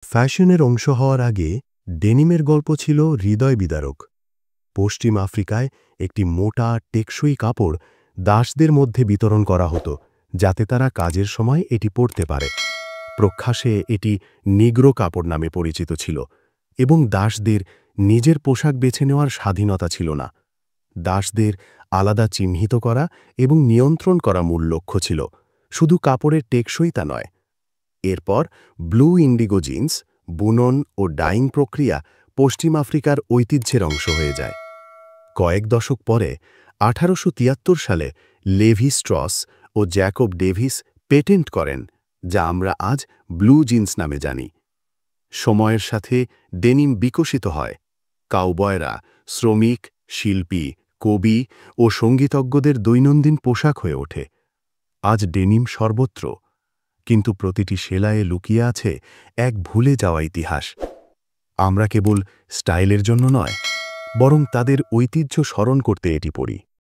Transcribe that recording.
ফ্যাশনের অংশ হওয়ার আগে ডেনিমের গল্প ছিল হৃদয় বিদারক। পশ্চিম আফ্রিকায় একটি মোটা টেকসই কাপড় দাসদের মধ্যে বিতরণ করা হতো, যাতে তারা কাজের সময় এটি পরতে পারে। প্রখ্যাসে এটি নিগ্রো কাপড় নামে পরিচিত ছিল এবং দাসদের নিজের পোশাক বেছে নেওয়ার স্বাধীনতা ছিল না। দাসদের আলাদা চিহ্নিত করা এবং নিয়ন্ত্রণ করা মূল লক্ষ্য ছিল, শুধু কাপড়ের টেকসইতা নয়। এরপর ব্লু ইন্ডিগো জিন্স, বুনন ও ডাইং প্রক্রিয়া পশ্চিম আফ্রিকার ঐতিহ্যের অংশ হয়ে যায়। কয়েক দশক পরে 1873 সালে লেভি স্ট্রস ও জ্যাকব ডেভিস পেটেন্ট করেন, যা আমরা আজ ব্লু জিন্স নামে জানি। সময়ের সাথে ডেনিম বিকশিত হয়। কাউবয়রা শ্রমিক, শিল্পী, কবি ও সঙ্গীতজ্ঞদের দৈনন্দিন পোশাক হয়ে ওঠে। আজ ডেনিম সর্বত্র, কিন্তু প্রতিটি সেলাইয়ে লুকিয়ে আছে এক ভুলে যাওয়া ইতিহাস। আমরা কেবল স্টাইলের জন্য নয়, বরং তাদের ঐতিহ্য স্মরণ করতে এটি পরি।